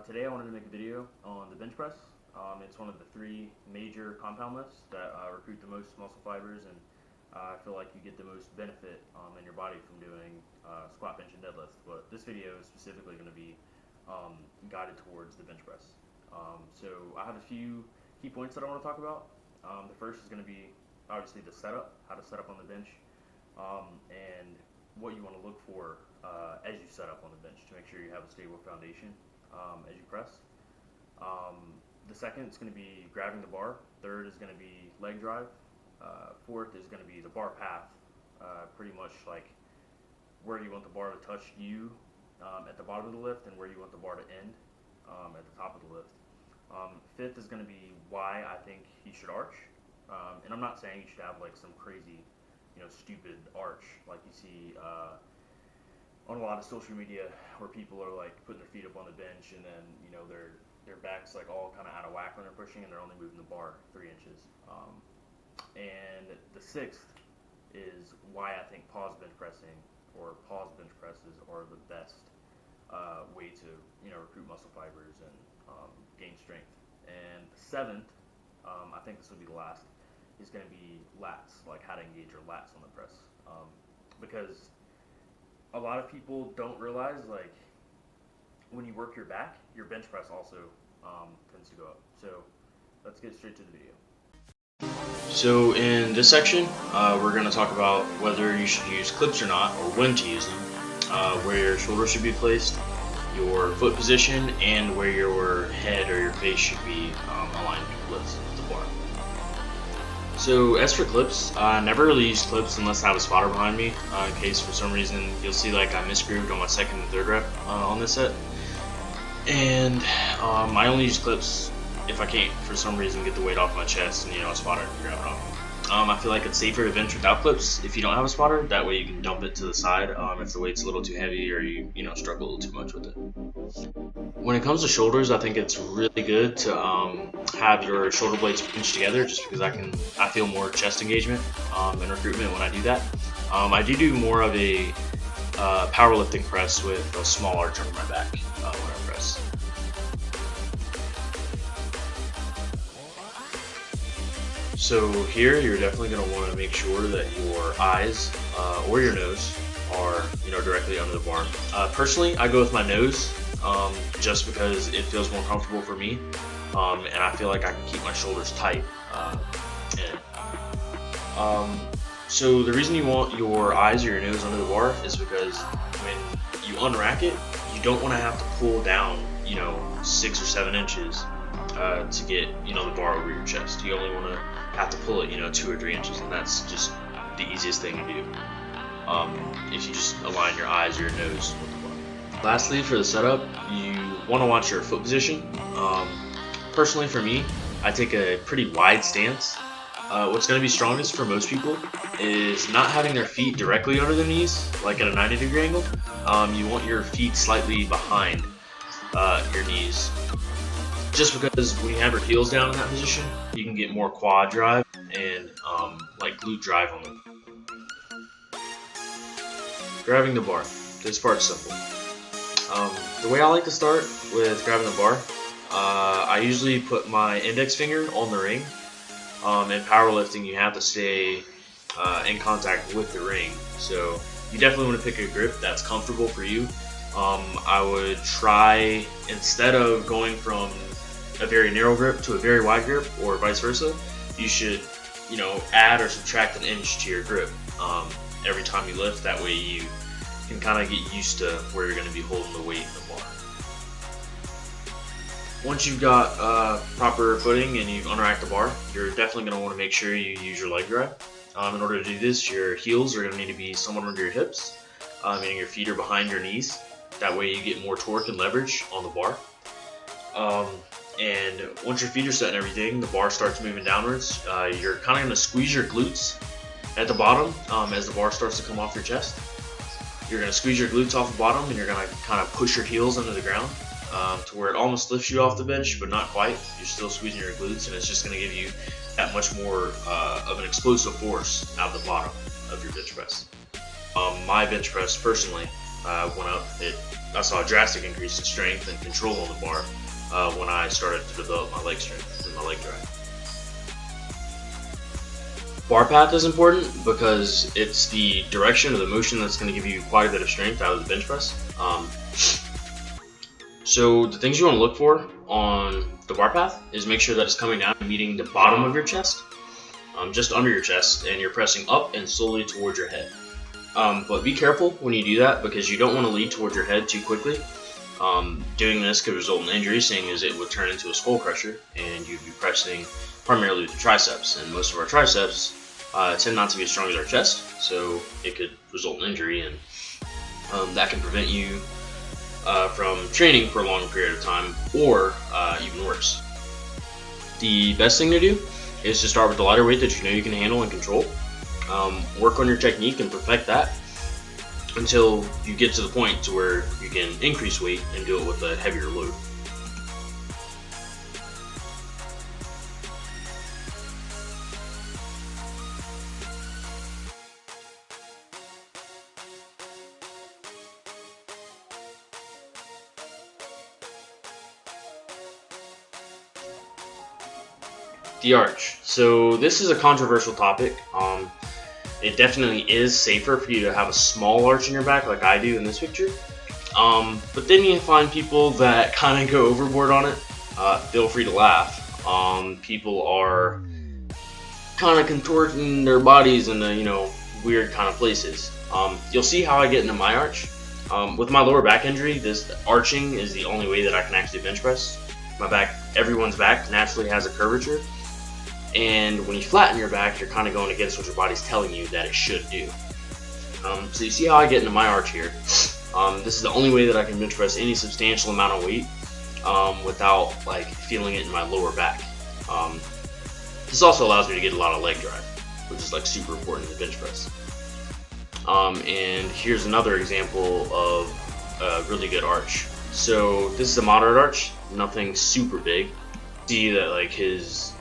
Today I wanted to make a video on the bench press. It's one of the three major compound lifts that recruit the most muscle fibers, and I feel like you get the most benefit in your body from doing squat, bench, and deadlift. But this video is specifically going to be guided towards the bench press. So I have a few key points that I want to talk about. The first is going to be obviously the setup, how to set up on the bench, and what you want to look for as you set up on the bench to make sure you have a stable foundation as you press. The second is going to be grabbing the bar. Third is going to be leg drive. Fourth is going to be the bar path, pretty much like where you want the bar to touch you at the bottom of the lift and where you want the bar to end at the top of the lift. Fifth is going to be why I think you should arch. And I'm not saying you should have like some crazy, stupid arch like you see on a lot of social media where people are like putting their feet up on the bench and then their back's like all kind of out of whack when they're pushing and they're only moving the bar 3 inches. And the sixth is why I think pause bench pressing or pause bench presses are the best way to recruit muscle fibers and gain strength. And the seventh, I think this will be the last, is going to be lats, like how to engage your lats on the press, because a lot of people don't realize, like, when you work your back, your bench press also tends to go up. So let's get straight to the video. So in this section, we're going to talk about whether you should use clips or not, or when to use them, where your shoulders should be placed, your foot position, and where your head or your face should be aligned with the bar. So as for clips, I never really use clips unless I have a spotter behind me, in case for some reason you'll see like I misgrooved on my second and third rep on this set. And I only use clips if I can't for some reason get the weight off my chest and a spotter can grab it off. I feel like it's safer to bench without clips if you don't have a spotter. That way you can dump it to the side if the weight's a little too heavy or you struggle a little too much with it. When it comes to shoulders, I think it's really good to have your shoulder blades pinched together, just because I feel more chest engagement and recruitment when I do that. I do more of a powerlifting press with a small arch under my back when I press. So here you're definitely going to want to make sure that your eyes or your nose are directly under the bar. Personally, I go with my nose just because it feels more comfortable for me, and I feel like I can keep my shoulders tight. So the reason you want your eyes or your nose under the bar is because when you unrack it, you don't want to have to pull down 6 or 7 inches to get the bar over your chest. You only want to have to pull it 2 or 3 inches, and that's just the easiest thing to do if you just align your eyes or your nose with the bar. Lastly, for the setup, you want to watch your foot position. Personally for me, I take a pretty wide stance. What's going to be strongest for most people is not having their feet directly under their knees, like at a 90-degree angle. You want your feet slightly behind your knees, just because when you have your heels down in that position, you can get more quad drive and like glute drive on them. Grabbing the bar. This part's simple. The way I like to start with grabbing the bar, I usually put my index finger on the ring. In powerlifting, you have to stay in contact with the ring, so you definitely want to pick a grip that's comfortable for you. I would try, instead of going from a very narrow grip to a very wide grip, or vice versa, you should add or subtract an inch to your grip every time you lift. That way you can kind of get used to where you're going to be holding the weight in the bar. Once you've got proper footing and you've unracked the bar, you're definitely going to want to make sure you use your leg drive. In order to do this, your heels are going to need to be somewhat under your hips, meaning your feet are behind your knees. That way you get more torque and leverage on the bar. And once your feet are set and everything, the bar starts moving downwards. You're kind of going to squeeze your glutes at the bottom as the bar starts to come off your chest. You're going to squeeze your glutes off the bottom, and you're going to kind of push your heels into the ground to where it almost lifts you off the bench, but not quite. You're still squeezing your glutes, and it's just going to give you that much more of an explosive force out of the bottom of your bench press. My bench press personally went up. I saw a drastic increase in strength and control on the bar when I started to develop my leg strength and my leg drive. Bar path is important because it's the direction or the motion that's going to give you quite a bit of strength out of the bench press. So the things you want to look for on the bar path is make sure that it's coming down and meeting the bottom of your chest, just under your chest, and you're pressing up and slowly towards your head. But be careful when you do that because you don't want to lead towards your head too quickly. Doing this could result in injury, seeing as it would turn into a skull crusher, and you'd be pressing primarily with the triceps, and most of our triceps tend not to be as strong as our chest, so it could result in injury, and that can prevent you from training for a long period of time, or even worse. The best thing to do is to start with the lighter weight that you know you can handle and control. Work on your technique and perfect that until you get to the point to where you can increase weight and do it with a heavier load. The arch. So this is a controversial topic. It definitely is safer for you to have a small arch in your back like I do in this picture. But then you find people that kind of go overboard on it. Feel free to laugh. People are kind of contorting their bodies in weird kind of places. You'll see how I get into my arch. With my lower back injury, this arching is the only way that I can actually bench press. Everyone's back naturally has a curvature. And when you flatten your back, you're kind of going against what your body's telling you that it should do. So you see how I get into my arch here. This is the only way that I can bench press any substantial amount of weight without feeling it in my lower back. This also allows me to get a lot of leg drive, which is super important in the bench press. And here's another example of a really good arch. So this is a moderate arch, nothing super big. See that his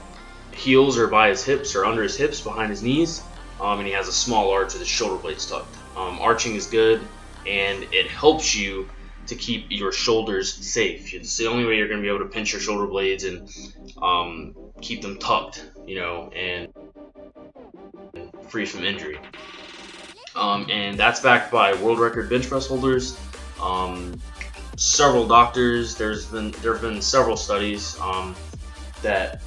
heels are by his hips or under his hips behind his knees, and he has a small arch with his shoulder blades tucked. Arching is good, and it helps you to keep your shoulders safe. It's the only way you're going to be able to pinch your shoulder blades and keep them tucked, and free from injury. And that's backed by world record bench press holders, several doctors. There have been several studies that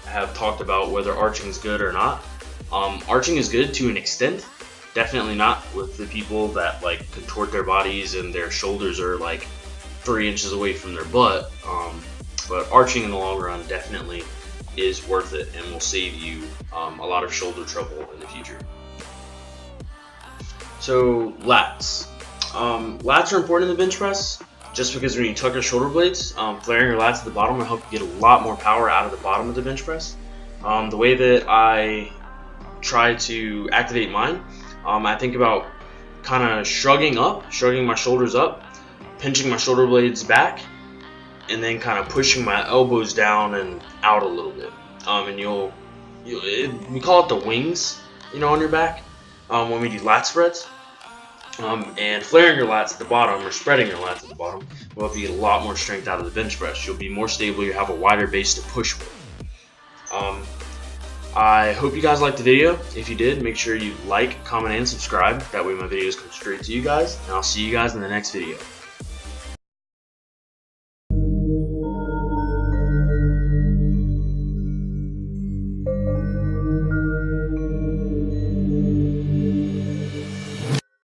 have talked about whether arching is good or not. Arching is good to an extent. Definitely not with the people that contort their bodies and their shoulders are 3 inches away from their butt. But arching in the long run definitely is worth it and will save you a lot of shoulder trouble in the future. So lats. Lats are important in the bench press just because when you tuck your shoulder blades, flaring your lats at the bottom will help you get a lot more power out of the bottom of the bench press. The way that I try to activate mine, I think about kind of shrugging my shoulders up, pinching my shoulder blades back, and then kind of pushing my elbows down and out a little bit. And we call it the wings, on your back when we do lat spreads. And flaring your lats at the bottom or spreading your lats at the bottom will help you get a lot more strength out of the bench press. You'll be more stable, you have a wider base to push with. I hope you guys liked the video. If you did, make sure you like, comment, and subscribe. That way my videos come straight to you guys, and I'll see you guys in the next video.